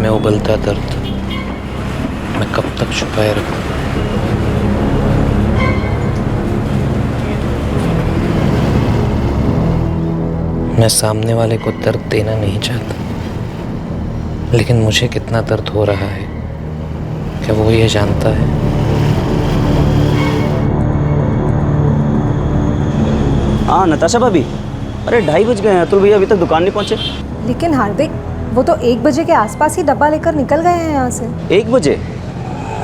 में उबलता दर्द मैं कब तक छुपाए रखूं? मैं सामने वाले को दर्द देना नहीं चाहता, लेकिन मुझे कितना दर्द हो रहा है क्या वो ये जानता है? हाँ नताशा भाभी, अरे 2:30 बज गए हैं, अतुल भैया अभी तक दुकान नहीं पहुंचे। लेकिन हार्दिक, वो तो 1 बजे के आसपास ही डब्बा लेकर निकल गए हैं यहाँ से। 1 बजे?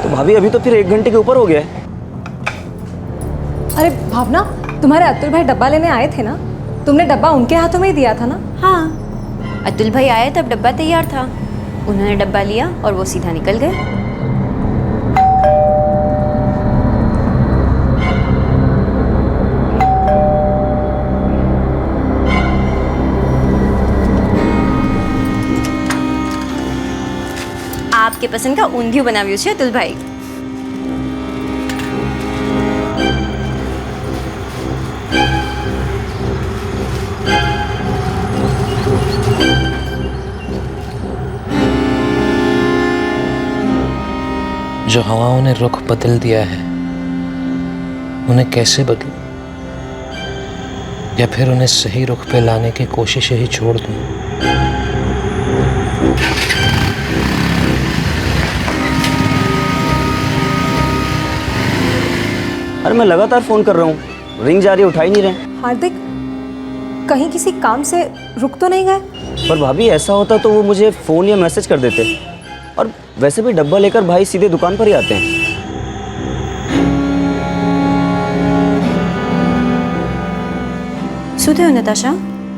तो भाभी अभी तो फिर 1 घंटे के ऊपर हो गया है। अरे भावना, तुम्हारे अतुल भाई डब्बा लेने आए थे ना? तुमने डब्बा उनके हाथों में ही दिया था ना? हाँ, अतुल भाई आए तब डब्बा तैयार था, उन्होंने डब्बा लिया और वो सीधा निकल गए। आपके पसंद का ઊંધિયું બનાવ્યું છે અતુલ ભાઈ। जो हवाओं ने रुख बदल दिया है उन्हें कैसे बदलूं, या फिर उन्हें सही रुख पे लाने की कोशिश ही छोड़ दूं? अरे मैं लगातार फोन कर रहा हूँ, रिंग जा रही है, उठा ही नहीं रहे। हार्दिक, कहीं किसी काम से रुक तो नहीं गए? पर भाभी ऐसा होता तो वो मुझे फोन या मैसेज कर देते, और वैसे भी डब्बा लेकर भाई सीधे दुकान पर ही आते हैं। શું થયું નતાશા?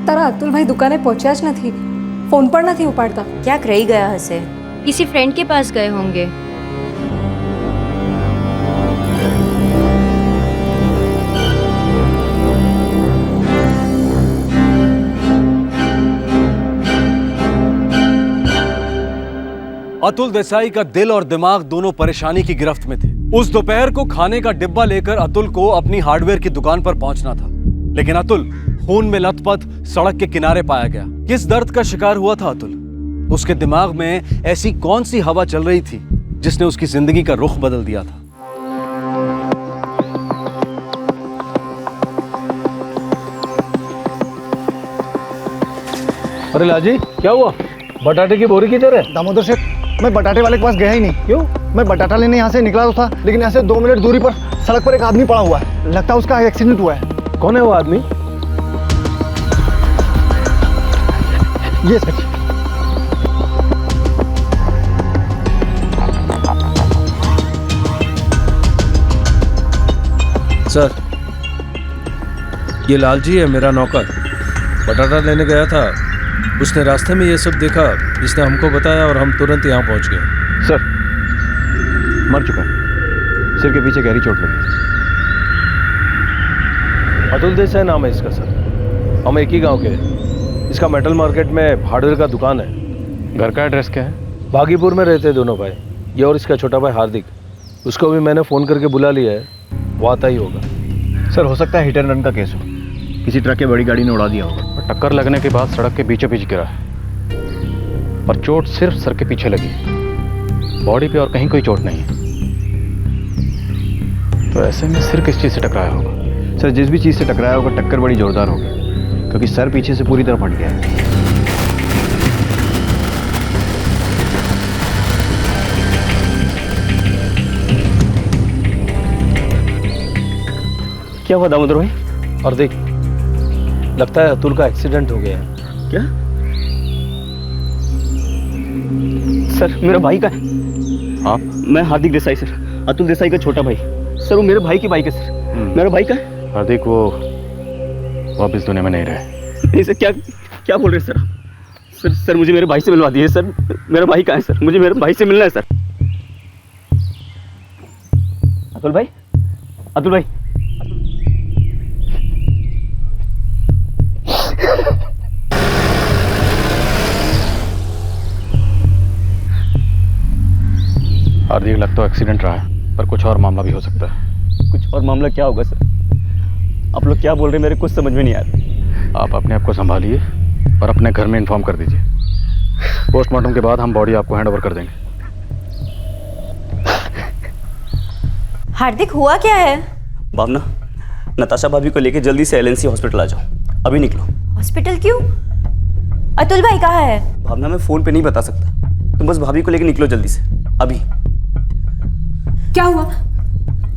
તારા અતુલ ભાઈ દુકાને પહોંચ્યા જ નથી, ફોન પણ નથી ઉપાડતા। ક્યાંક રહી ગયા હશે, किसी फ्रेंड के पास गए होंगे। अतुल देसाई का दिल और दिमाग दोनों परेशानी की गिरफ्त में थे। उस दोपहर को खाने का डिब्बा लेकर अतुल को अपनी हार्डवेयर की दुकान पर पहुंचना था, लेकिन अतुल खून में लथपथ सड़क के किनारे पाया गया। किस दर्द का शिकार हुआ था अतुल? उसके दिमाग में ऐसी कौन सी हवा चल रही थी जिसने उसकी जिंदगी का रुख बदल दिया था? अरे लाजी, क्या हुआ? बटाटे की बोरी किधर है? दामोदर सेठ, मैं बटाटे वाले के पास गया ही नहीं। क्यों? मैं बटाटा लेने यहाँ से निकला तो था, लेकिन यहाँ से 2 मिनट दूरी पर सड़क पर एक आदमी पड़ा हुआ है। लगता है उसका एक्सीडेंट हुआ है। कौन है वो आदमी? ये सच। सर, ये लालजी है, मेरा नौकर। बटाटा लेने गया था, उसने रास्ते में ये सब देखा, इसने हमको बताया और हम तुरंत यहाँ पहुँच गए। सर, मर चुका है, सिर के पीछे गहरी चोट लगी। अतुल देसाई नाम है इसका सर, हम एक ही गांव के हैं। इसका मेटल मार्केट में हार्डवेयर का दुकान है। घर का एड्रेस क्या है? बागीपुर में रहते हैं दोनों भाई, ये और इसका छोटा भाई हार्दिक। उसको भी मैंने फ़ोन करके बुला लिया है, वो आता ही होगा। सर, हो सकता है हिट एंड रन का केस हो, किसी ट्रक की बड़ी गाड़ी ने उड़ा दिया होगा। टक्कर लगने के बाद सड़क के बीचों बीच गिरा है, पर चोट सिर्फ सर के पीछे लगी, बॉडी पे और कहीं कोई चोट नहीं है। तो ऐसे में सिर किस चीज़ से टकराया होगा? सर, जिस भी चीज़ से टकराया होगा टक्कर बड़ी जोरदार होगी, क्योंकि सर पीछे से पूरी तरह फट गया है। क्या हुआ दामोदर भाई? और देख, लगता है अतुल का एक्सीडेंट हो गया है। क्या? सर, मेरा भाई का है। आप? मैं हार्दिक देसाई सर, अतुल देसाई का छोटा भाई। सर, वो मेरे भाई की बाइक है सर। मेरा भाई का है। हार्दिक वो अब इस दुनिया में नहीं रहे। नहीं सर, क्या बोल रहे हैं सर? सर मुझे मेरे भाई से मिलवा दीजिए सर, मेरा भाई कहाँ है सर? मुझे मेरे भाई से मिलना है सर। अतुल भाई, अतुल भाई, हार्दिक, लगता है एक्सीडेंट रहा है, पर कुछ और मामला भी हो सकता है। कुछ और मामला क्या होगा सर? आप लोग क्या बोल रहे हैं, मेरे कुछ समझ में नहीं आ रहा। आप अपने आप को संभालिए और अपने घर में इन्फॉर्म कर दीजिए। पोस्टमार्टम के बाद हम बॉडी आपको हैंड ओवर कर देंगे। हार्दिक, हुआ क्या है? भावना, नताशा भाभी को लेके जल्दी से एलएनसी हॉस्पिटल आ जाओ, अभी निकलो। हॉस्पिटल क्यों? अतुल भाई कहाँ है? भावना, मैं फोन पे नहीं बता सकता, तुम बस भाभी को लेके निकलो जल्दी से, अभी। क्या हुआ?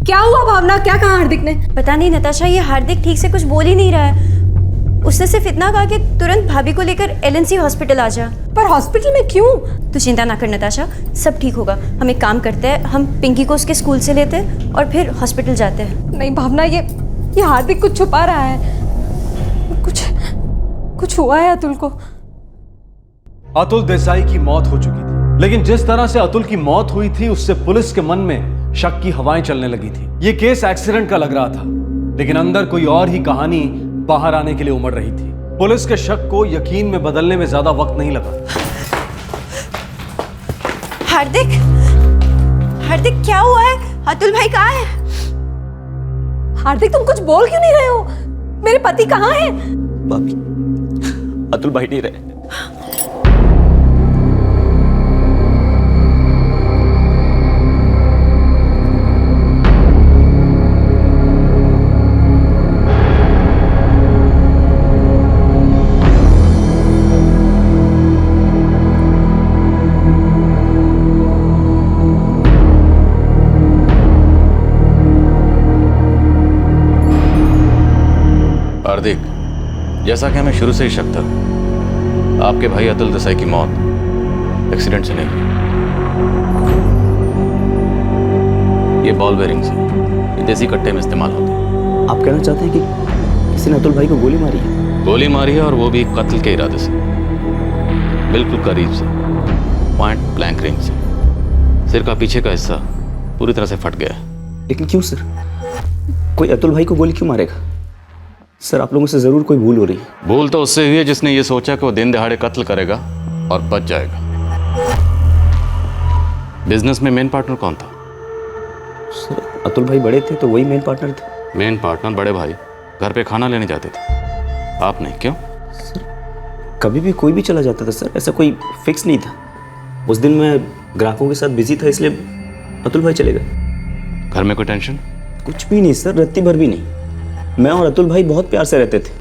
क्या हुआ भावना? क्या कहा हार्दिक ने? पता नहीं नताशा, ये हार्दिक ठीक से कुछ बोल ही नहीं रहा है। उसने सिर्फ इतना कहा कि तुरंत भाभी को लेकर एलएनसी हॉस्पिटल आ जा। पर हॉस्पिटल में क्यों? तू चिंता ना कर नताशा, सब ठीक होगा। हम एक काम करते हैं, हम पिंकी को उसके स्कूल से लेते हैं और फिर हॉस्पिटल जाते हैं। नहीं भावना, ये हार्दिक कुछ छुपा रहा है। कुछ हुआ है अतुल को। अतुल देसाई की मौत हो चुकी थी, लेकिन जिस तरह से अतुल की मौत हुई थी उससे पुलिस के मन में शक की हवाएं चलने लगी थी। यह केस एक्सीडेंट का लग रहा था, लेकिन अंदर कोई और ही कहानी बाहर आने के लिए उमड़ रही थी। पुलिस के शक को यकीन में बदलने में ज्यादा वक्त नहीं लगा। हार्दिक, हार्दिक क्या हुआ है? अतुल भाई कहाँ है? हार्दिक, तुम कुछ बोल क्यों नहीं रहे हो? मेरे पति कहाँ हैं? भाभी, अतुल भाई नहीं रहे। हार्दिक, जैसा कि हमें शुरू से ही शक था, आपके भाई अतुल देसाई की मौत एक्सीडेंट से नहीं हुई। ये बॉल बेरिंग्स हैं, ये देसी कट्टे में इस्तेमाल होते हैं। आप कहना चाहते हैं कि किसी ने अतुल भाई को गोली मारी है? गोली मारी है, और वो भी कत्ल के इरादे से, बिल्कुल करीब से, पॉइंट ब्लैंक रेंज से। सिर का पीछे का हिस्सा पूरी तरह से फट गया है। लेकिन क्यों सर? कोई अतुल भाई को गोली क्यों मारेगा? सर, आप लोगों से जरूर कोई भूल हो रही है। भूल तो उससे हुई है जिसने ये सोचा कि वो दिन दहाड़े कत्ल करेगा और बच जाएगा। बिजनेस में मेन पार्टनर कौन था? सर, अतुल भाई बड़े थे तो वही मेन पार्टनर थे। मेन पार्टनर बड़े भाई घर पे खाना लेने जाते थे, आप नहीं, क्यों? सर, कभी भी कोई भी चला जाता था सर, ऐसा कोई फिक्स नहीं था। उस दिन मैं ग्राहकों के साथ बिजी था, इसलिए अतुल भाई चले गए। घर में कोई टेंशन? कुछ भी नहीं सर, रत्ती भर भी नहीं। मैं और अतुल भाई बहुत प्यार से रहते थे,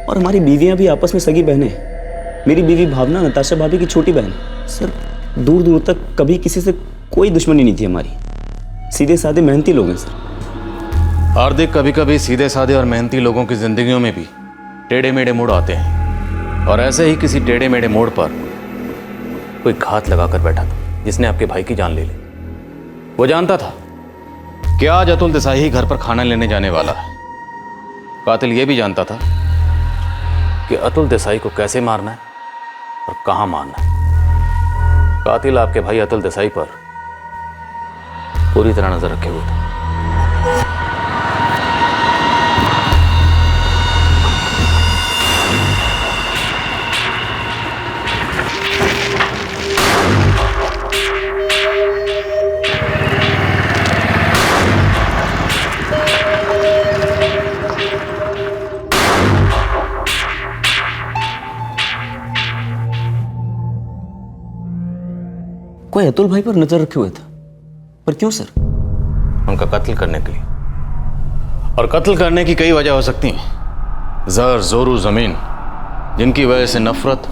और हमारी बीवियां भी आपस में सगी बहनें हैं। मेरी बीवी भावना नताशा भाभी की छोटी बहन है। सर, दूर दूर तक कभी किसी से कोई दुश्मनी नहीं थी हमारी। सीधे साधे मेहनती लोग हैं सर। हार्दिक, कभी कभी सीधे साधे और मेहनती लोगों की जिंदगियों में भी टेढ़े मेढ़े मोड़ आते हैं, और ऐसे ही किसी टेढ़े मेढ़े मोड़ पर कोई घात लगाकर बैठा था जिसने आपके भाई की जान ले ली। वो जानता था कि आज अतुल देसाई ही घर पर खाना लेने जाने वाला है। कातिल ये भी जानता था कि अतुल देसाई को कैसे मारना है और कहां मारना है। कातिल आपके भाई अतुल देसाई पर पूरी तरह नजर रखे हुए था। कोई अतुल भाई पर नजर रखे हुए था, पर क्यों सर? उनका कत्ल करने के लिए, और कत्ल करने की कई वजह हो सकती हैं। जर, जोरू, जमीन, जिनकी वजह से नफरत,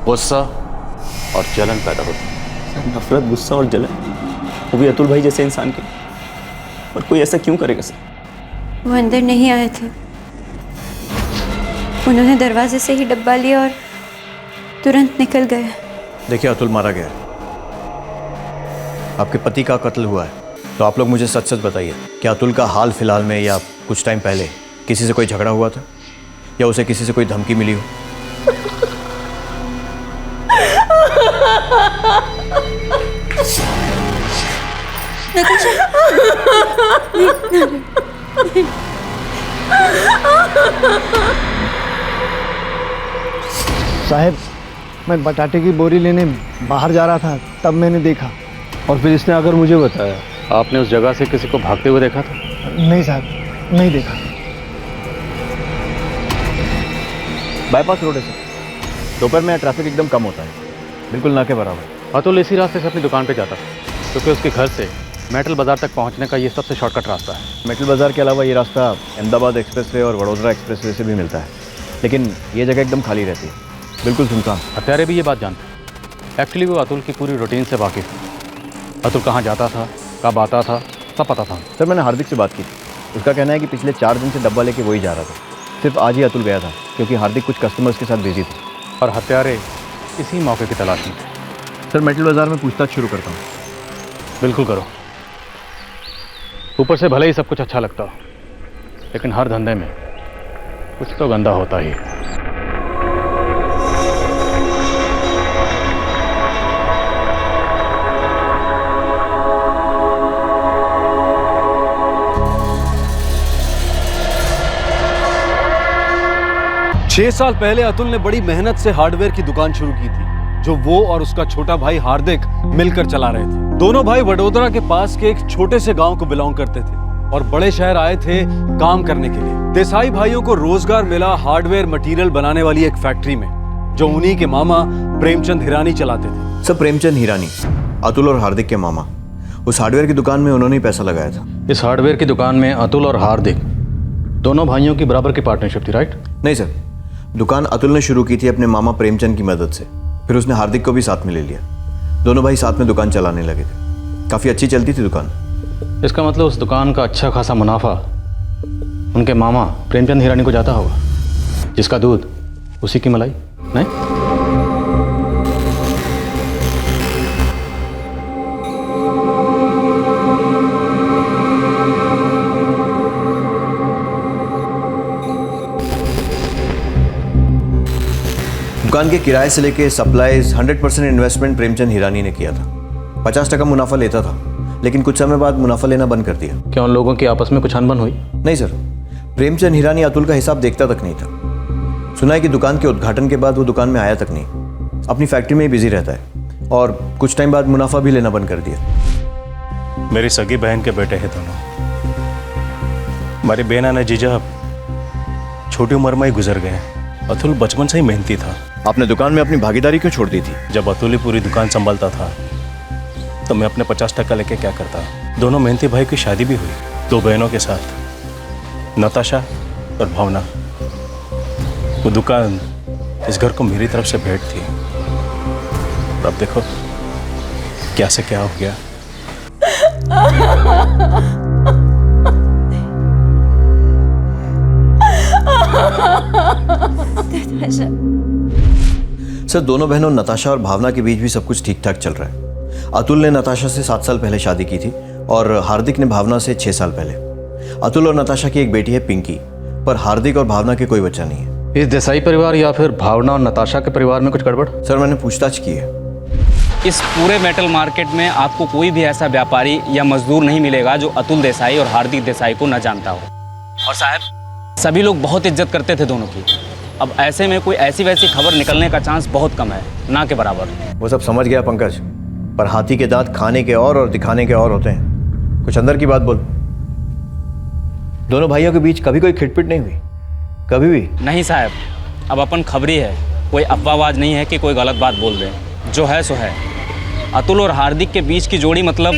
गुस्सा और जलन पैदा होती है। सर, नफरत, गुस्सा और जलन, वो भी अतुल भाई जैसे इंसान के, पर कोई ऐसा क्यों करेगा सर? वो अंदर नहीं आए थे, उन्होंने दरवाजे से ही डब्बा लिया और तुरंत निकल गए। देखिए, अतुल मारा गया है, आपके पति का कत्ल हुआ है, तो आप लोग मुझे सच सच बताइए, क्या अतुल का हाल फिलहाल में या कुछ टाइम पहले किसी से कोई झगड़ा हुआ था, या उसे किसी से कोई धमकी मिली हो? साहब, मैं बटाटे की बोरी लेने बाहर जा रहा था, तब मैंने देखा। और फिर इसने अगर मुझे बताया, आपने उस जगह से किसी को भागते हुए देखा था? नहीं साहब, नहीं देखा। बाईपास रोड है सर, दोपहर में ट्रैफिक एकदम कम होता है। बिल्कुल ना के बराबर। अतुल इसी रास्ते से अपनी दुकान पे जाता था क्योंकि उसके घर से मेटल बाजार तक पहुंचने का ये सबसे शॉर्टकट रास्ता है। मेटल बाज़ार के अलावा ये रास्ता अहमदाबाद एक्सप्रेसवे और वडोदरा एक्सप्रेसवे से भी मिलता है, लेकिन ये जगह एकदम खाली रहती है, बिल्कुल सुनसान। हत्यारे भी ये बात जानते हैं। एक्चुअली वो अतुल की पूरी रूटीन से वाकिफ है। अतुल कहाँ जाता था, कब आता था, सब पता था। सर मैंने हार्दिक से बात की थी, उसका कहना है कि पिछले 4 दिन से डब्बा लेके वही जा रहा था। सिर्फ आज ही अतुल गया था क्योंकि हार्दिक कुछ कस्टमर्स के साथ बिजी थे। और हत्यारे इसी मौके की तलाश में थे। सर मेटल बाज़ार में पूछताछ शुरू करता हूँ। बिल्कुल करो। ऊपर से भले ही सब कुछ अच्छा लगता हो, लेकिन हर धंधे में कुछ तो गंदा होता ही है। 6 साल पहले अतुल ने बड़ी मेहनत से हार्डवेयर की दुकान शुरू की थी, जो वो और उसका छोटा भाई हार्दिक मिलकर चला रहे थे। दोनों भाई वडोदरा के पास के एक छोटे से गांव को बिलोंग करते थे और बड़े शहर आए थे काम करने के लिए। देसाई भाइयों को रोजगार मिला हार्डवेयर मटेरियल बनाने वाली एक फैक्ट्री में, जो उन्हीं के मामा प्रेमचंद हिरानी चलाते थे। सर प्रेमचंद हिरानी अतुल और हार्दिक के मामा, उस हार्डवेयर की दुकान में उन्होंने ही पैसा लगाया था। इस हार्डवेयर की दुकान में अतुल और हार्दिक दोनों भाइयों की बराबर की पार्टनरशिप थी, राइट? नहीं सर, दुकान अतुल ने शुरू की थी अपने मामा प्रेमचंद की मदद से, फिर उसने हार्दिक को भी साथ में ले लिया। दोनों भाई साथ में दुकान चलाने लगे थे। काफ़ी अच्छी चलती थी दुकान। इसका मतलब उस दुकान का अच्छा खासा मुनाफा उनके मामा प्रेमचंद हिरानी को जाता होगा, जिसका दूध उसी की मलाई, नहीं? दुकान के किराए से लेके सप्लाईज 100% इन्वेस्टमेंट प्रेमचंद हिरानी ने किया था। 50% मुनाफा लेता था, लेकिन कुछ समय बाद मुनाफा लेना बंद कर दिया। क्या उन लोगों की आपस में कुछ अनबन हुई? नहीं सर, प्रेमचंद हिरानी अतुल का हिसाब देखता तक नहीं था। सुना है कि दुकान के उद्घाटन के बाद वो दुकान में आया तक नहीं, अपनी फैक्ट्री में ही बिजी रहता है और कुछ टाइम बाद मुनाफा भी लेना बंद कर दिया। मेरी सगी बहन के बेटे हैं दोनों। हमारी बेना ने जीजा छोटी उम्र में ही गुजर गए। अतुल बचपन से ही मेहनती था। आपने दुकान में अपनी भागीदारी क्यों छोड़ दी थी? जब अतुल ही पूरी दुकान संभालता था तो मैं अपने 50% लेके क्या करता। दोनों मेहनती भाई की शादी भी हुई, 2 बहनों के साथ, नताशा और भावना। वो दुकान इस घर को मेरी तरफ से भेंट थी। अब देखो क्या से क्या हो गया। सर दोनों बहनों नताशा और भावना के बीच भी सब कुछ ठीक ठाक चल रहा है। अतुल ने नताशा से 7 साल पहले शादी की थी और हार्दिक ने भावना से 6 साल पहले। अतुल और नताशा की एक बेटी है पिंकी, पर हार्दिक और भावना के कोई बच्चा नहीं है। इस देसाई परिवार या फिर भावना और नताशा के परिवार में कुछ गड़बड़? सर मैंने पूछताछ की है। इस पूरे मेटल मार्केट में आपको कोई भी ऐसा व्यापारी या मजदूर नहीं मिलेगा जो अतुल देसाई और हार्दिक देसाई को न जानता हो। और साहब सभी लोग बहुत इज्जत करते थे दोनों की। अब ऐसे में कोई ऐसी वैसी खबर निकलने का चांस बहुत कम है, ना के बराबर। वो सब समझ गया पंकज, पर हाथी के दांत खाने के और दिखाने के और होते हैं। कुछ अंदर की बात बोल। दोनों भाइयों के बीच कभी कोई खिटपिट नहीं हुई? कभी भी नहीं साहब, अब अपन खबरी है, कोई अफवाहबाज नहीं है कि कोई गलत बात बोल दे। जो है सो है। अतुल और हार्दिक के बीच की जोड़ी मतलब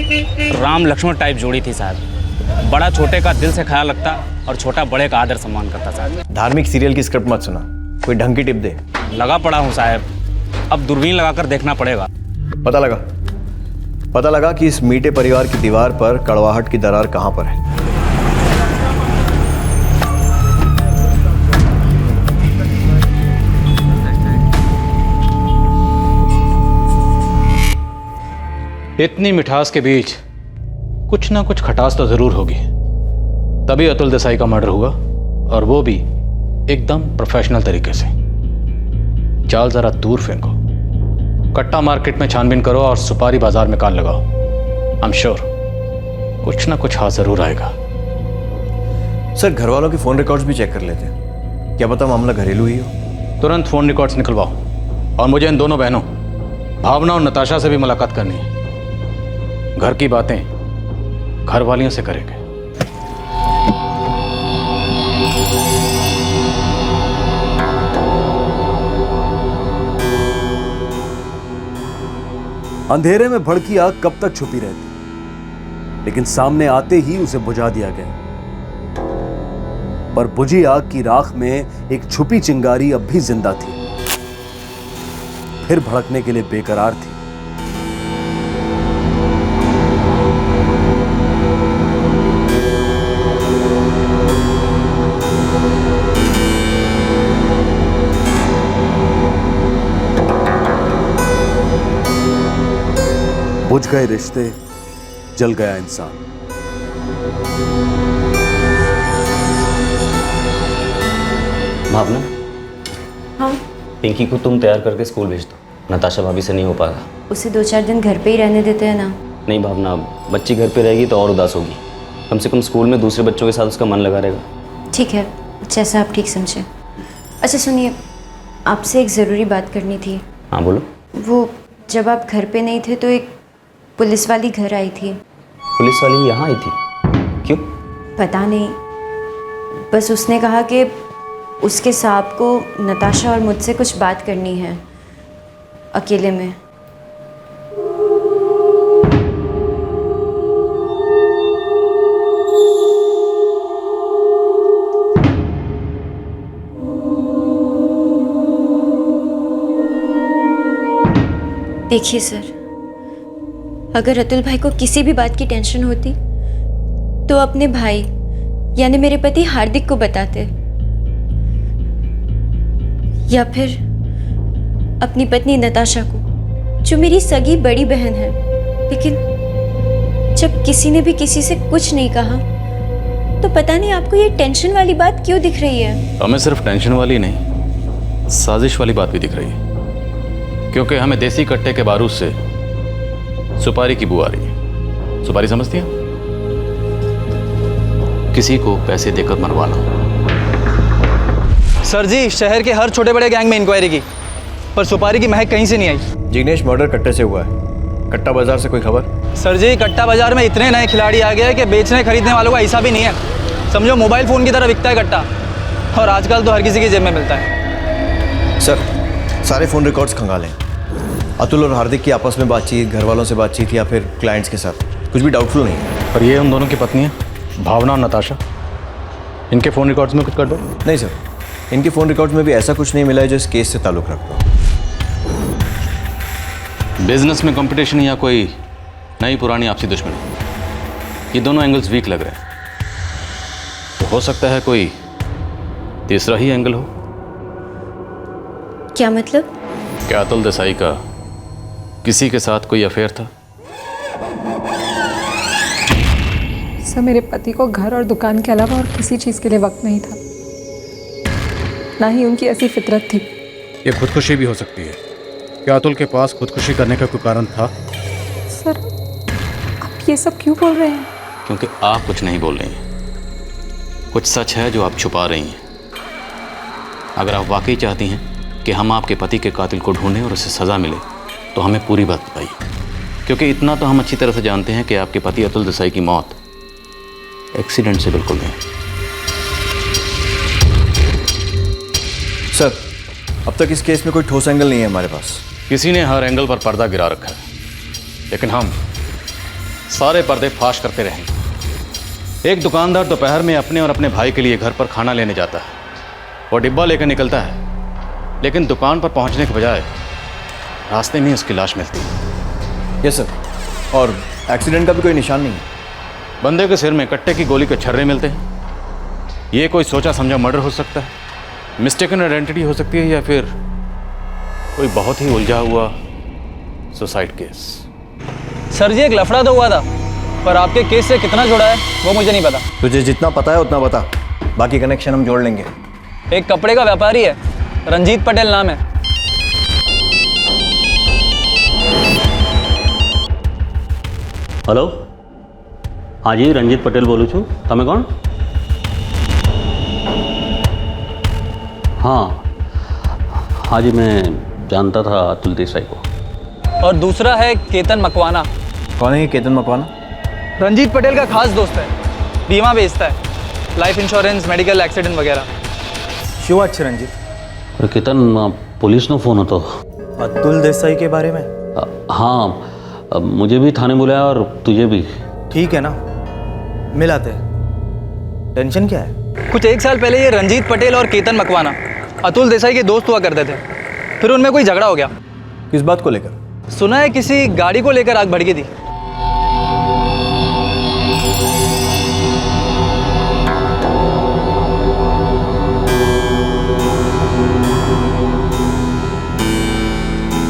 राम लक्ष्मण टाइप जोड़ी थी साहब। बड़ा छोटे का दिल से ख्याल रखता और छोटा बड़े का आदर सम्मान करता साहब। धार्मिक सीरियल की स्क्रिप्ट मत सुना, कोई ढंग की टिप दे। लगा पड़ा हूँ साहब, अब दूरबीन लगाकर देखना पड़ेगा। पता लगा कि इस मीठे परिवार की दीवार पर कड़वाहट की दरार कहां पर है। इतनी मिठास के बीच कुछ ना कुछ खटास तो जरूर होगी, तभी अतुल देसाई का मर्डर हुआ, और वो भी एकदम प्रोफेशनल तरीके से। जाल जरा दूर फेंको, कट्टा मार्केट में छानबीन करो और सुपारी बाजार में कान लगाओ। आई एम श्योर कुछ ना कुछ हाथ जरूर आएगा। सर घर वालों के फोन रिकॉर्ड्स भी चेक कर लेते हैं, क्या पता मामला घरेलू ही हो। तुरंत फोन रिकॉर्ड्स निकलवाओ और मुझे इन दोनों बहनों भावना और नताशा से भी मुलाकात करनी है। घर की बातें घर वालियों से करेंगे। अंधेरे में भड़की आग कब तक छुपी रहती, लेकिन सामने आते ही उसे बुझा दिया गया। पर बुझी आग की राख में एक छुपी चिंगारी अब भी जिंदा थी, फिर भड़कने के लिए बेकरार थी। बुझ गए रिश्ते, जल गया इंसान। भावना, हाँ, पिंकी को तुम तैयार करके स्कूल भेज दो। नताशा भाभी से नहीं हो पाएगा। उसे 2-4 दिन घर पे ही रहने देते हैं ना। नहीं भावना, बच्ची घर पे रहेगी तो और उदास होगी। कम से कम स्कूल में दूसरे बच्चों के साथ उसका मन लगा रहेगा। ठीक है, जैसा आप ठीक समझे। अच्छा सुनिए, आपसे एक ज़रूरी बात करनी थी। हाँ बोलो। वो जब आप घर पे नहीं थे तो एक पुलिस वाली घर आई थी। पुलिस वाली यहाँ आई थी? क्यों? पता नहीं, बस उसने कहा कि उसके साहब को नताशा और मुझसे कुछ बात करनी है अकेले में। देखिए सर, अगर अतुल भाई को किसी भी बात की टेंशन होती तो अपने भाई यानी मेरे पति हार्दिक को बताते, या फिर अपनी पत्नी नताशा को, जो मेरी सगी बड़ी बहन है। लेकिन जब किसी ने भी किसी से कुछ नहीं कहा तो पता नहीं आपको ये टेंशन वाली बात क्यों दिख रही है। हमें सिर्फ टेंशन वाली नहीं, साजिश वाली बात भी दिख रही है, क्योंकि हमें देसी कट्टे के बारूद से सुपारी की बू आ रही है। सुपारी समझती है? किसी को पैसे देकर मरवाना। सर जी, शहर के हर छोटे बड़े गैंग में इंक्वायरी की, पर सुपारी की महक कहीं से नहीं आई। जिग्नेश, मर्डर कट्टे से हुआ है। कट्टा बाजार से कोई खबर? सर जी, कट्टा बाजार में इतने नए खिलाड़ी आ गए हैं कि बेचने खरीदने वालों का हिसाब ही नहीं है। समझो मोबाइल फ़ोन की तरह बिकता है कट्टा, और आजकल तो हर किसी की जेब में मिलता है। सर, सारे फ़ोन रिकॉर्ड्स खंगालें। अतुल और हार्दिक की आपस में बातचीत, घर वालों से बातचीत या फिर क्लाइंट्स के साथ, कुछ भी डाउटफुल नहीं है। पर ये उन दोनों की पत्नी है, भावना और नताशा। इनके फ़ोन रिकॉर्ड्स में कुछ कर दो। नहीं सर, इनके फ़ोन रिकॉर्ड्स में भी ऐसा कुछ नहीं मिला है जो इस केस से ताल्लुक़ रखता हो। बिजनेस में कंपटीशन या कोई नई पुरानी आपसी दुश्मनी, ये दोनों एंगल्स वीक लग रहे हैं। तो हो सकता है कोई तीसरा ही एंगल हो। क्या मतलब? क्या अतुल देसाई का किसी के साथ कोई अफेयर था? सर, मेरे पति को घर और दुकान के अलावा और किसी चीज़ के लिए वक्त नहीं था, ना ही उनकी ऐसी फितरत थी। ये खुदकुशी भी हो सकती है। क्या अतुल के पास खुदकुशी करने का कोई कारण था? सर, आप ये सब क्यों बोल रहे हैं? क्योंकि आप कुछ नहीं बोल रही हैं। कुछ सच है जो आप छुपा रही हैं। अगर आप वाकई चाहती हैं कि हम आपके पति के कातिल को ढूंढें और उसे सज़ा मिले, तो हमें पूरी बात बताइए। क्योंकि इतना तो हम अच्छी तरह से जानते हैं कि आपके पति अतुल देसाई की मौत एक्सीडेंट से बिल्कुल नहीं। सर, अब तक इस केस में कोई ठोस एंगल नहीं है हमारे पास। किसी ने हर एंगल पर पर्दा गिरा रखा है, लेकिन हम सारे पर्दे फाश करते रहेंगे। एक दुकानदार दोपहर में अपने और अपने भाई के लिए घर पर खाना लेने जाता है। वो डिब्बा लेकर निकलता है, लेकिन दुकान पर पहुंचने के बजाय रास्ते में उसकी लाश मिलती है। यस सर, और एक्सीडेंट का भी कोई निशान नहीं है। बंदे के सिर में कट्टे की गोली के छर्रे मिलते हैं। ये कोई सोचा समझा मर्डर हो सकता है, मिस्टेकन आइडेंटिटी हो सकती है, या फिर कोई बहुत ही उलझा हुआ सुसाइड केस। सर जी, एक लफड़ा तो हुआ था, पर आपके केस से कितना जुड़ा है वो मुझे नहीं पता। तुझे जितना पता है उतना बता, बाकी कनेक्शन हम जोड़ लेंगे। एक कपड़े का व्यापारी है, रंजीत पटेल नाम है। हेलो, हाँ जी, रंजीत पटेल बोलूँ छू। तमें कौन? हाँ जी, मैं जानता था अतुल देसाई को। और दूसरा है केतन मकवाना। कौन है ये केतन मकवाना? रंजीत पटेल का खास दोस्त है, बीमा बेचता है, लाइफ इंश्योरेंस, मेडिकल एक्सीडेंट वगैरह। क्यों अच्छे रंजीत? केतन, पुलिस नो फोन हो तो अतुल देसाई के बारे में? हाँ, अब मुझे भी थाने बुलाया और तुझे भी। ठीक है ना, मिलाते हैं। टेंशन क्या है? कुछ 1 साल पहले ये रंजीत पटेल और केतन मकवाना अतुल देसाई के दोस्त हुआ करते थे। फिर उनमें कोई झगड़ा हो गया। किस बात को लेकर? सुना है किसी गाड़ी को लेकर आग भड़की थी।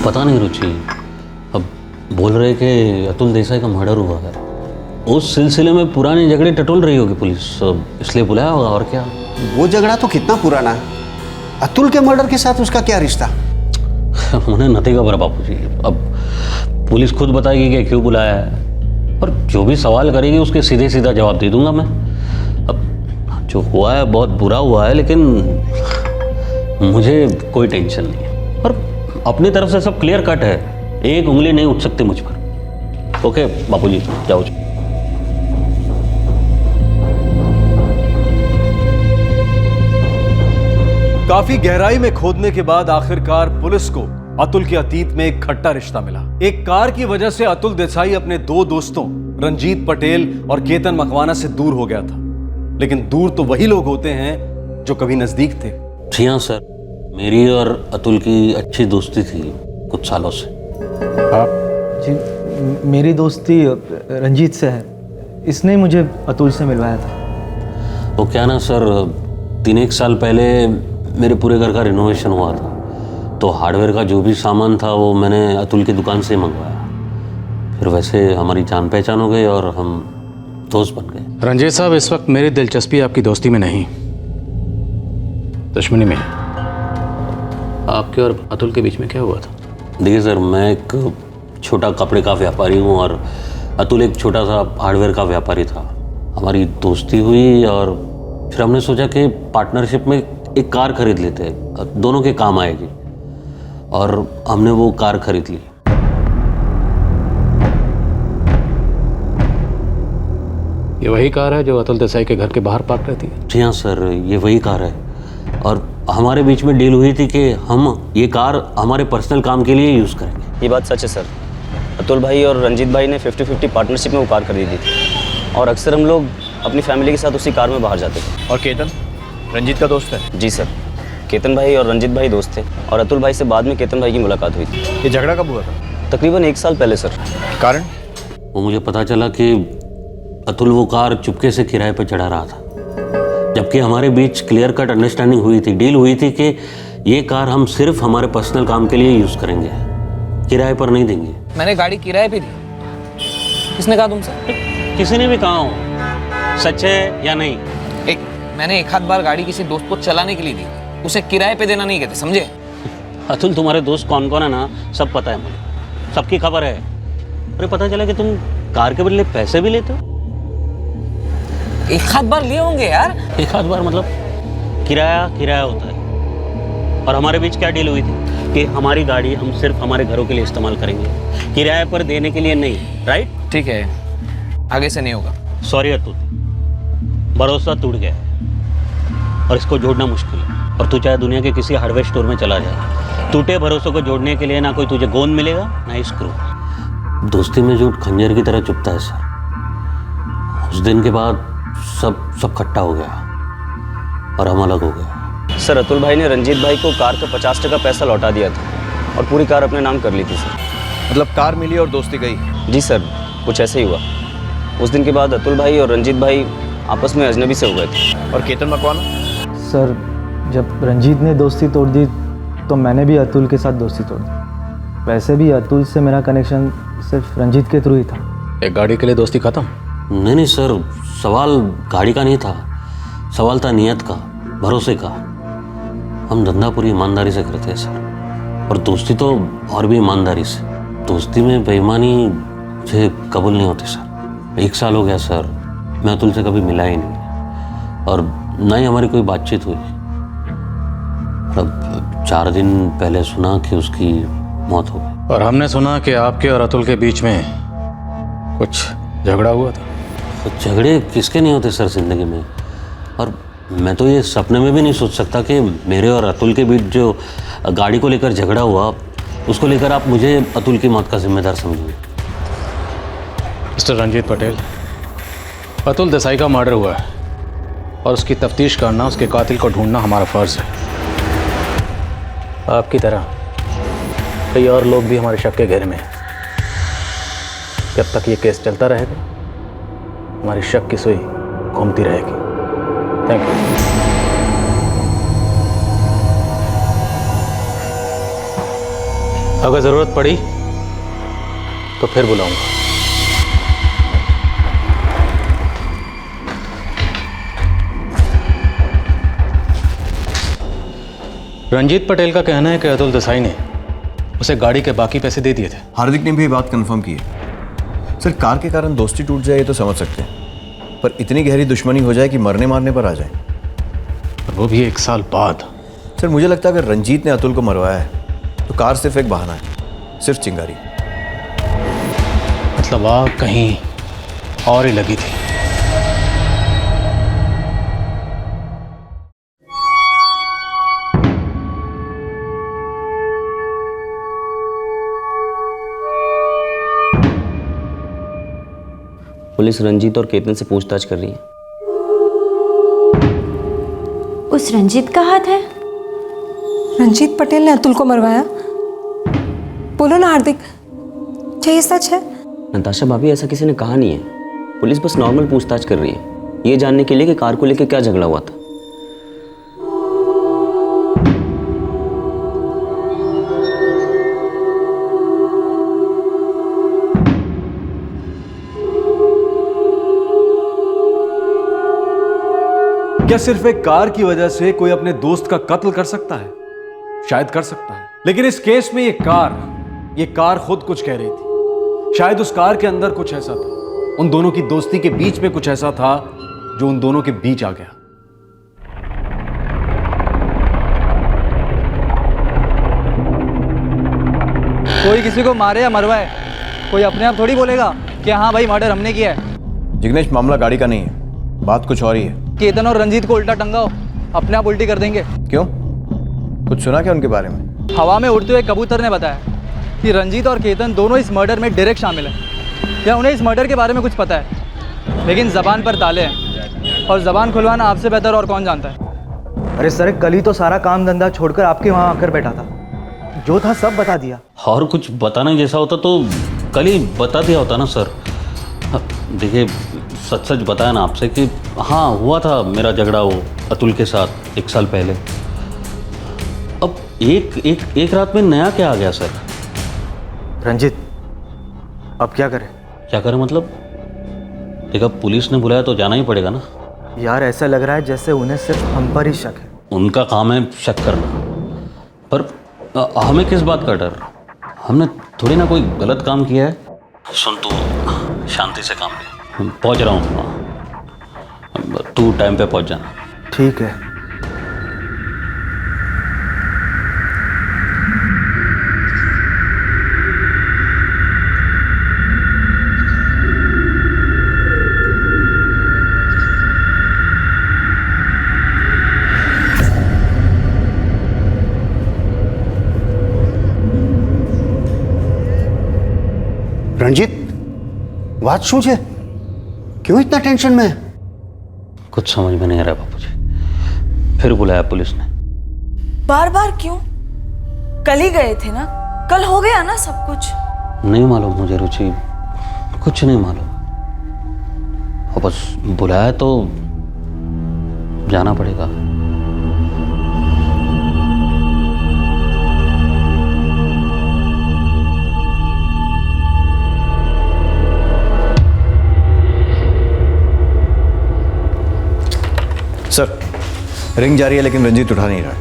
पता नहीं रुचि, अब बोल रहे कि अतुल देसाई का मर्डर हुआ है। उस सिलसिले में पुराने झगड़े टटोल रही होगी पुलिस, इसलिए बुलाया होगा। और क्या? वो झगड़ा तो कितना पुराना है। अतुल के मर्डर के साथ उसका क्या रिश्ता? उन्हें नहीं खबर बापू जी। अब पुलिस खुद बताएगी कि क्यों बुलाया है, और जो भी सवाल करेगी उसके सीधे सीधा जवाब दे दूंगा मैं। अब जो हुआ है बहुत बुरा हुआ है, लेकिन मुझे कोई टेंशन नहीं है, और अपनी तरफ से सब क्लियर कट है। एक उंगली नहीं उठ सकती मुझ पर। ओके बापू जी, जाओ। काफी गहराई में खोदने के बाद आखिरकार पुलिस को अतुल के अतीत में एक खट्टा रिश्ता मिला। एक कार की वजह से अतुल देसाई अपने 2 दोस्तों रंजीत पटेल और केतन मकवाना से दूर हो गया था। लेकिन दूर तो वही लोग होते हैं जो कभी नजदीक थे। जी हाँ सर, मेरी और अतुल की अच्छी दोस्ती थी कुछ सालों से। आप? जी, मेरी दोस्ती रंजीत से है। इसने ही मुझे अतुल से मिलवाया था। वो क्या ना सर, 3-1 साल पहले मेरे पूरे घर का रिनोवेशन हुआ था, तो हार्डवेयर का जो भी सामान था वो मैंने अतुल की दुकान से मंगवाया। फिर वैसे हमारी जान पहचान हो गई और हम दोस्त बन गए। रंजीत साहब, इस वक्त मेरी दिलचस्पी आपकी दोस्ती में नहीं, दुश्मनी में। आपके और अतुल के बीच में क्या हुआ था? देखिए सर, मैं एक छोटा कपड़े का व्यापारी हूँ और अतुल एक छोटा सा हार्डवेयर का व्यापारी था। हमारी दोस्ती हुई और फिर हमने सोचा कि पार्टनरशिप में एक कार खरीद लेते हैं, दोनों के काम आएगी, और हमने वो कार खरीद ली। ये वही कार है जो अतुल देसाई के घर के बाहर पार्क रहती है? जी हाँ सर, ये वही कार है, और हमारे बीच में डील हुई थी कि हम ये कार हमारे पर्सनल काम के लिए यूज़ करेंगे। ये बात सच है सर। अतुल भाई और रंजीत भाई ने 50-50 पार्टनरशिप में वो कार खरीदी थी, और अक्सर हम लोग अपनी फैमिली के साथ उसी कार में बाहर जाते थे। और केतन रंजीत का दोस्त है? जी सर, केतन भाई और रंजीत भाई दोस्त थे, और अतुल भाई से बाद में केतन भाई की मुलाकात हुई थी। ये झगड़ा कब हुआ था? तकरीबन 1 साल पहले सर। कारण? वो मुझे पता चला कि अतुल वो कार चुपके से किराए पर चढ़ा रहा था, जबकि हमारे बीच क्लियर कट अंडरस्टैंडिंग हुई थी, डील हुई थी कि ये कार हम सिर्फ हमारे पर्सनल काम के लिए यूज़ करेंगे, किराए पर नहीं देंगे। मैंने गाड़ी किराए पे दी। किसने कहा तुमसे? किसी ने भी कहा हो, सच है या नहीं? मैंने एक आध बार गाड़ी किसी दोस्त को चलाने के लिए दी, उसे किराए पे देना नहीं कहते, समझे? अतुल, तुम्हारे दोस्त कौन कौन है ना, सब पता है मुझे, सबकी खबर है। अरे पता चला कि तुम कार के बदले पैसे भी लेते हो। एक आध बार लिए होंगे यार। एक आध बार मतलब किराया होता है। और हमारे बीच क्या डील हुई थी कि हमारी गाड़ी हम सिर्फ हमारे घरों के लिए इस्तेमाल करेंगे, किराए पर देने के लिए नहीं। राइट? ठीक है, आगे से नहीं होगा। सॉरी अतुल, भरोसा टूट गया है और इसको जोड़ना मुश्किल है। और तू चाहे दुनिया के किसी हार्डवेयर स्टोर में चला जाए, टूटे भरोसों को जोड़ने के लिए ना कोई तुझे गोंद मिलेगा ना स्क्रू। दोस्ती में झूठ खंजर की तरह चुभता है सर। उस दिन के बाद सब खट्टा हो गया और हम अलग हो गए। सर, अतुल भाई ने रंजीत भाई को कार का 50% पैसा लौटा दिया था और पूरी कार अपने नाम कर ली थी सर। मतलब कार मिली और दोस्ती गई? जी सर, कुछ ऐसे ही हुआ। उस दिन के बाद अतुल भाई और रंजीत भाई आपस में अजनबी से हो गए थे। और केतन मकवाना? सर, जब रंजीत ने दोस्ती तोड़ दी तो मैंने भी अतुल के साथ दोस्ती तोड़ दी। वैसे भी अतुल से मेरा कनेक्शन सिर्फ रंजीत के थ्रू ही था। एक गाड़ी के लिए दोस्ती खत्म? नहीं सर, सवाल गाड़ी का नहीं था, सवाल था नियत का, भरोसे का। हम धंधा पूरी ईमानदारी से करते हैं सर, और दोस्ती तो और भी ईमानदारी से। दोस्ती में बेईमानी मुझे कबूल नहीं होती सर। 1 साल हो गया सर, मैं अतुल से कभी मिला ही नहीं, और ना ही हमारी कोई बातचीत हुई। अब 4 दिन पहले सुना कि उसकी मौत हो गई। और हमने सुना कि आपके और अतुल के बीच में कुछ झगड़ा हुआ था। झगड़े किसके नहीं होते सर जिंदगी में, और मैं तो ये सपने में भी नहीं सोच सकता कि मेरे और अतुल के बीच जो गाड़ी को लेकर झगड़ा हुआ, उसको लेकर आप मुझे अतुल की मौत का जिम्मेदार समझिए। मिस्टर रंजीत पटेल, अतुल देसाई का मर्डर हुआ है और उसकी तफ्तीश करना, उसके कातिल को ढूंढना हमारा फ़र्ज़ है। आपकी तरह कई और लोग भी हमारे शक के घेरे में हैं। जब तक ये केस चलता रहेगा हमारी शक की सुई घूमती रहेगी। Thank you. अगर ज़रूरत पड़ी तो फिर बुलाऊंगा। रंजीत पटेल का कहना है कि अतुल देसाई ने उसे गाड़ी के बाकी पैसे दे दिए थे। हार्दिक ने भी ये बात कंफर्म की है। सर, कार के कारण दोस्ती टूट जाए ये तो समझ सकते हैं, पर इतनी गहरी दुश्मनी हो जाए कि मरने मारने पर आ जाए, और वो भी 1 साल बाद। सर मुझे लगता है अगर रंजीत ने अतुल को मरवाया है तो कार सिर्फ एक बहाना है, सिर्फ चिंगारी। मतलब आग कहीं और ही लगी थी। पुलिस रंजीत और केतन से पूछताछ कर रही है। उस रंजीत का हाथ है? रंजीत पटेल ने अतुल को मरवाया? बोलो ना हार्दिक, क्या ये सच है? नताशा भाभी, ऐसा किसी ने कहा नहीं है। पुलिस बस नॉर्मल पूछताछ कर रही है, ये जानने के लिए कि कार को लेकर क्या झगड़ा हुआ था। क्या सिर्फ एक कार की वजह से कोई अपने दोस्त का कत्ल कर सकता है? शायद कर सकता है, लेकिन इस केस में ये कार खुद कुछ कह रही थी। शायद उस कार के अंदर कुछ ऐसा था, उन दोनों की दोस्ती के बीच में कुछ ऐसा था जो उन दोनों के बीच आ गया। कोई किसी को मारे या मरवाए, कोई अपने आप थोड़ी बोलेगा कि हाँ भाई मर्डर हमने किया है। जिग्नेश, मामला गाड़ी का नहीं है, बात कुछ और ही है। केतन और रंजीत को उल्टा टंगाओ, अपने आप उल्टी कर देंगे। क्यों? कुछ सुना क्या उनके बारे में? हवा में उड़ते हुए कबूतर ने बताया कि रंजीत और केतन दोनों इस मर्डर में डायरेक्ट शामिल हैं। क्या उन्हें इस मर्डर के बारे में कुछ पता है? लेकिन जबान पर ताले हैं, और जबान खुलवाना आपसे बेहतर और कौन जानता है। अरे सर, कल ही तो सारा काम धंधा छोड़कर आपके वहाँ आकर बैठा था, जो था सब बता दिया। और कुछ बताना जैसा होता तो कल ही बता दिया होता ना सर। देखिए, सच सच बताया ना आपसे कि हाँ हुआ था मेरा झगड़ा वो अतुल के साथ 1 साल पहले। अब एक रात में नया क्या आ गया सर? रंजीत, अब क्या करें? क्या करें मतलब? देखा, पुलिस ने बुलाया तो जाना ही पड़ेगा ना यार। ऐसा लग रहा है जैसे उन्हें सिर्फ हम पर ही शक है। उनका काम है शक करना, पर हमें किस बात का डर? हमने थोड़ी ना कोई गलत काम किया है। सुन, तू शांति से काम ले, पहुंच रहा हूँ। तू टाइम पे पहुंच जाना। ठीक है। रंजीत, बात શું છે? क्यों इतना टेंशन में? कुछ समझ में नहीं आ रहा बापूजी, फिर बुलाया पुलिस ने। बार बार क्यों? कल ही गए थे ना, कल हो गया ना सब कुछ। नहीं मालूम मुझे रुचि, कुछ नहीं मालूम। और बस बुलाया तो जाना पड़ेगा। सर, रिंग जा रही है लेकिन रंजीत उठा नहीं रहा है।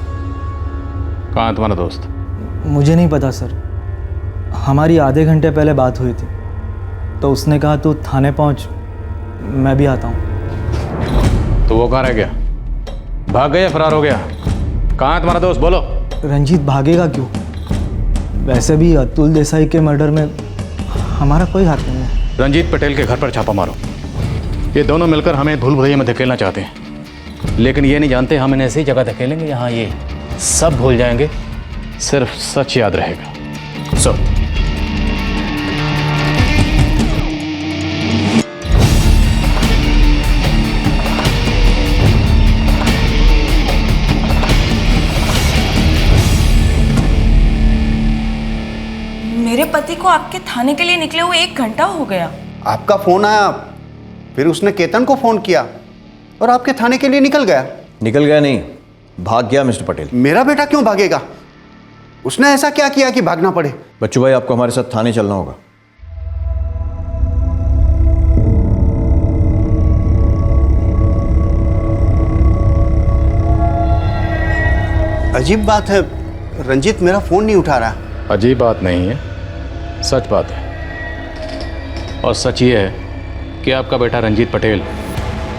कहाँ है तुम्हारा दोस्त? मुझे नहीं पता सर, हमारी आधे घंटे पहले बात हुई थी तो उसने कहा तू थाने पहुंच, मैं भी आता हूँ। तो वो कहाँ रह गया? भाग गया, फरार हो गया? कहाँ है तुम्हारा दोस्त, बोलो। रंजीत भागेगा क्यों? वैसे भी अतुल देसाई के मर्डर में हमारा कोई हाथ नहीं है। रंजीत पटेल के घर पर छापा मारो। ये दोनों मिलकर हमें भूल भुलैया में धकेलना चाहते हैं, लेकिन ये नहीं जानते हम इन्हें ऐसी जगह धकेलेंगे यहाँ ये सब भूल जाएंगे, सिर्फ सच याद रहेगा। सो को आपके थाने के लिए निकले हुए 1 घंटा हो गया। आपका फोन आया, फिर उसने केतन को फोन किया और आपके थाने के लिए निकल गया। निकल गया नहीं, भाग गया मिस्टर पटेल। मेरा बेटा क्यों भागेगा? उसने ऐसा क्या किया कि भागना पड़े? बच्चू भाई, आपको हमारे साथ थाने चलना होगा। अजीब बात है, रंजीत मेरा फोन नहीं उठा रहा। अजीब बात नहीं है, सच बात है। और सच ये है कि आपका बेटा रंजीत पटेल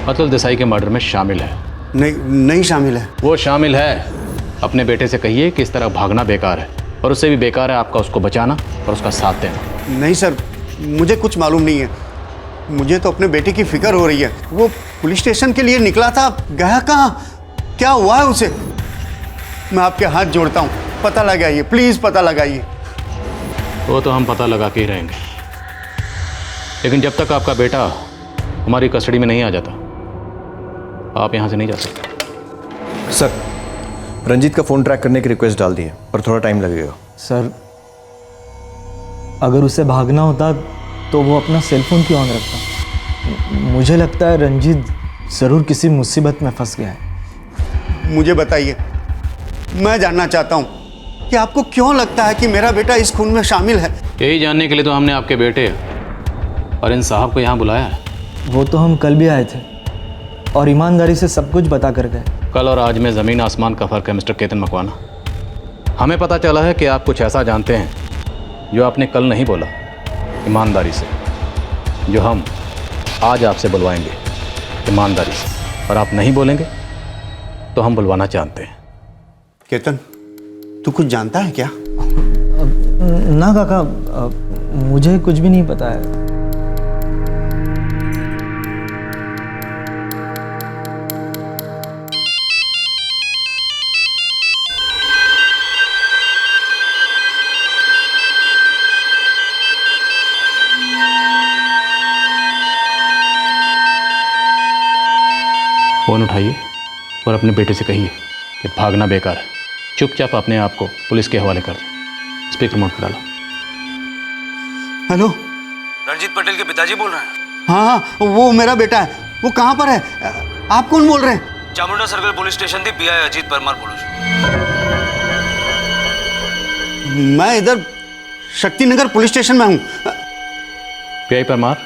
अतुल देसाई के मर्डर में शामिल है। नहीं शामिल है। वो शामिल है। अपने बेटे से कहिए कि इस तरह भागना बेकार है, और उससे भी बेकार है आपका उसको बचाना और उसका साथ देना। नहीं सर, मुझे कुछ मालूम नहीं है। मुझे तो अपने बेटे की फिक्र हो रही है। वो पुलिस स्टेशन के लिए निकला था, गया कहाँ? क्या हुआ है उसे? मैं आपके हाथ जोड़ता हूँ, पता लगाइए, प्लीज़ पता लगाइए। वो तो हम पता लगा के ही रहेंगे, लेकिन जब तक आपका बेटा हमारी कस्टडी में नहीं आ जाता, आप यहाँ से नहीं जा सकते। सर, रंजीत का फ़ोन ट्रैक करने की रिक्वेस्ट डाल दी है, पर थोड़ा टाइम लगेगा। सर, अगर उसे भागना होता तो वो अपना सेल फोन क्यों ऑन रखता? मुझे लगता है रंजीत ज़रूर किसी मुसीबत में फंस गया है। मुझे बताइए, मैं जानना चाहता हूँ कि आपको क्यों लगता है कि मेरा बेटा इस खून में शामिल है? यही जानने के लिए तो हमने आपके बेटे और इन साहब को यहाँ बुलाया है। वो तो हम कल भी आए थे और ईमानदारी से सब कुछ बता कर गए। कल और आज में ज़मीन आसमान का फ़र्क है मिस्टर केतन मकवाना। हमें पता चला है कि आप कुछ ऐसा जानते हैं जो आपने कल नहीं बोला ईमानदारी से, जो हम आज आपसे बुलवाएंगे ईमानदारी से, और आप नहीं बोलेंगे तो हम बुलवाना चाहते हैं। केतन, तू कुछ जानता है क्या? ना काका, मुझे कुछ भी नहीं पता है। फ़ोन उठाइए और अपने बेटे से कहिए कि भागना बेकार है। चुपचाप अपने आप को पुलिस के हवाले कर दो। स्पीकर मोड पर डालो। हेलो, रंजीत पटेल के पिताजी बोल रहे हैं? हाँ, वो मेरा बेटा है। वो कहाँ पर है? आप कौन बोल रहे हैं? चामुंडा सर्कल पुलिस स्टेशन थी, पीआई अजीत परमार बोलो। मैं इधर शक्तिनगर पुलिस स्टेशन में हूँ। पीआई परमार,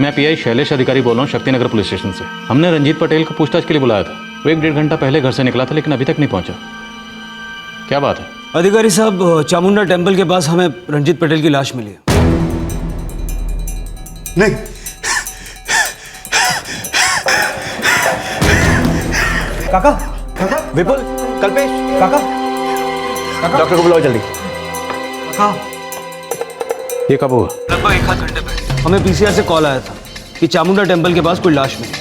मैं पीआई शैलेश अधिकारी बोल रहा हूँ शक्तिनगर पुलिस स्टेशन से। हमने रंजीत पटेल को पूछताछ के लिए बुलाया था। वो 1-1.5 घंटा पहले घर से निकला था, लेकिन अभी तक नहीं पहुंचा। क्या बात है? अधिकारी साहब, चामुंडा टेम्पल के पास हमें रंजीत पटेल की लाश मिली है। नहीं, काका, विपुल, कल्पेश, काका, डॉक्टर को बुलाओ जल्दी। ये कब हुआ? लगभग 1 घंटे पहले हमें पीसीआर से कॉल आया था कि चामुंडा टेम्पल के पास कोई लाश मिली।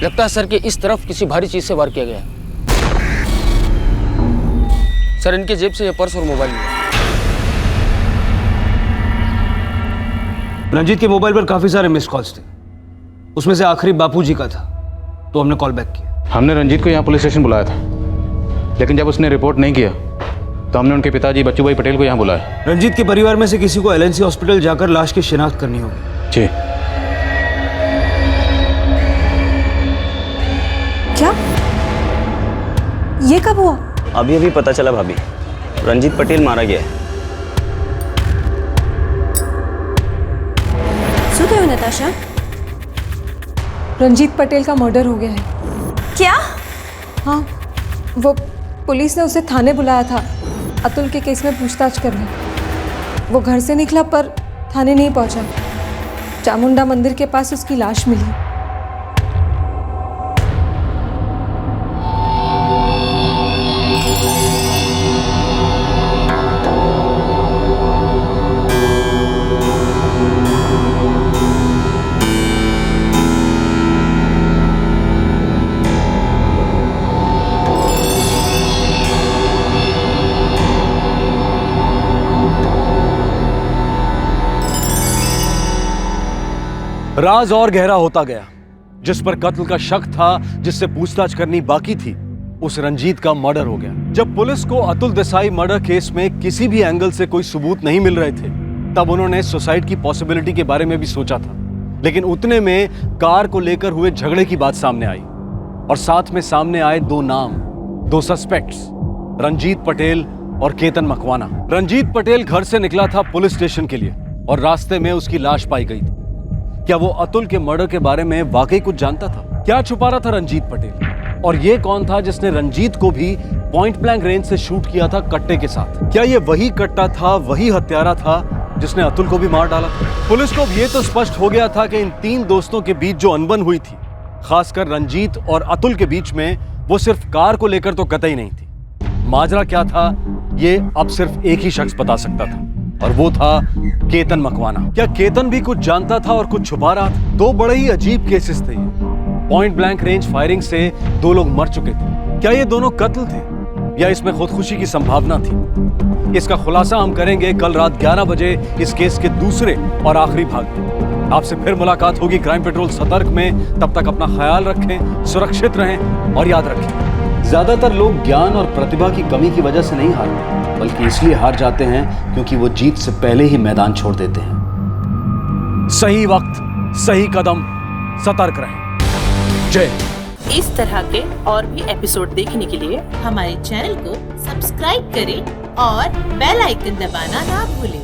लगता है सर कि इस तरफ किसी भारी चीज से वार किया गया है। सर, इनके जेब से ये पर्स और मोबाइल मिला। रंजीत के मोबाइल पर काफी सारे मिस कॉल्स थे, उसमें से आखिरी बापूजी का था, तो हमने कॉल बैक किया। हमने रंजीत को यहाँ पुलिस स्टेशन बुलाया था, लेकिन जब उसने रिपोर्ट नहीं किया तो हमने उनके पिताजी बच्चू भाई पटेल को यहाँ बुलाया। रंजीत के परिवार में से किसी को एलएनसी हॉस्पिटल जाकर लाश की शिनाख्त करनी होगी। जी। क्या? ये कब हुआ? अभी पता चला भाभी, रंजीत पटेल मारा गया है। શું થયું नताशा? रंजीत पटेल का मर्डर हो गया है। क्या? हाँ, वो पुलिस ने उसे थाने बुलाया था अतुल के केस में पूछताछ करने। वो घर से निकला पर थाने नहीं पहुंचा। चामुंडा मंदिर के पास उसकी लाश मिली। राज और गहरा होता गया। जिस पर कत्ल का शक था, जिससे पूछताछ करनी बाकी थी, उस रंजीत का मर्डर हो गया। जब पुलिस को अतुल देसाई मर्डर केस में किसी भी एंगल से कोई सबूत नहीं मिल रहे थे, तब उन्होंने सुसाइड की पॉसिबिलिटी के बारे में भी सोचा था। लेकिन उतने में कार को लेकर हुए झगड़े की बात सामने आई और साथ में सामने आए दो नाम, दो सस्पेक्ट्स, रंजीत पटेल और केतन मकवाना। रंजीत पटेल घर से निकला था पुलिस स्टेशन के लिए और रास्ते में उसकी लाश पाई गई थी। क्या वो अतुल के मर्डर के बारे में वाकई कुछ जानता था? क्या छुपा रहा था रंजीत पटेल? और ये कौन था जिसने रंजीत को भी पॉइंट ब्लैंक रेंज से शूट किया था कट्टे के साथ? क्या ये वही कट्टा था, वही हत्यारा था जिसने अतुल को भी मार डाला? पुलिस को ये तो स्पष्ट हो गया था कि इन तीन दोस्तों के बीच जो अनबन हुई थी, खासकर रंजीत और अतुल के बीच में, वो सिर्फ कार को लेकर तो कतई नहीं थी। माजरा क्या था, ये अब सिर्फ एक ही शख्स बता सकता था, और वो था केतन मकवाना। क्या केतन भी कुछ जानता था और कुछ छुपा रहा था? दो बड़े ही अजीब केसेस थे। पॉइंट ब्लैंक रेंज फायरिंग से दो लोग मर चुके थे। क्या ये दोनों कत्ल थे या इसमें खुदकुशी की संभावना थी? इसका खुलासा हम करेंगे कल रात 11 बजे इस केस के दूसरे और आखिरी भाग में। आपसे फिर मुलाकात होगी क्राइम पेट्रोल सतर्क में। तब तक अपना ख्याल रखें, सुरक्षित रहें और याद रखें, ज्यादातर लोग ज्ञान और प्रतिभा की कमी की वजह से नहीं हारते, बल्कि इसलिए हार जाते हैं क्योंकि वो जीत से पहले ही मैदान छोड़ देते हैं। सही वक्त, सही कदम, सतर्क रहें। जय। इस तरह के और भी एपिसोड देखने के लिए हमारे चैनल को सब्सक्राइब करें और बेल आइकन दबाना ना भूलें।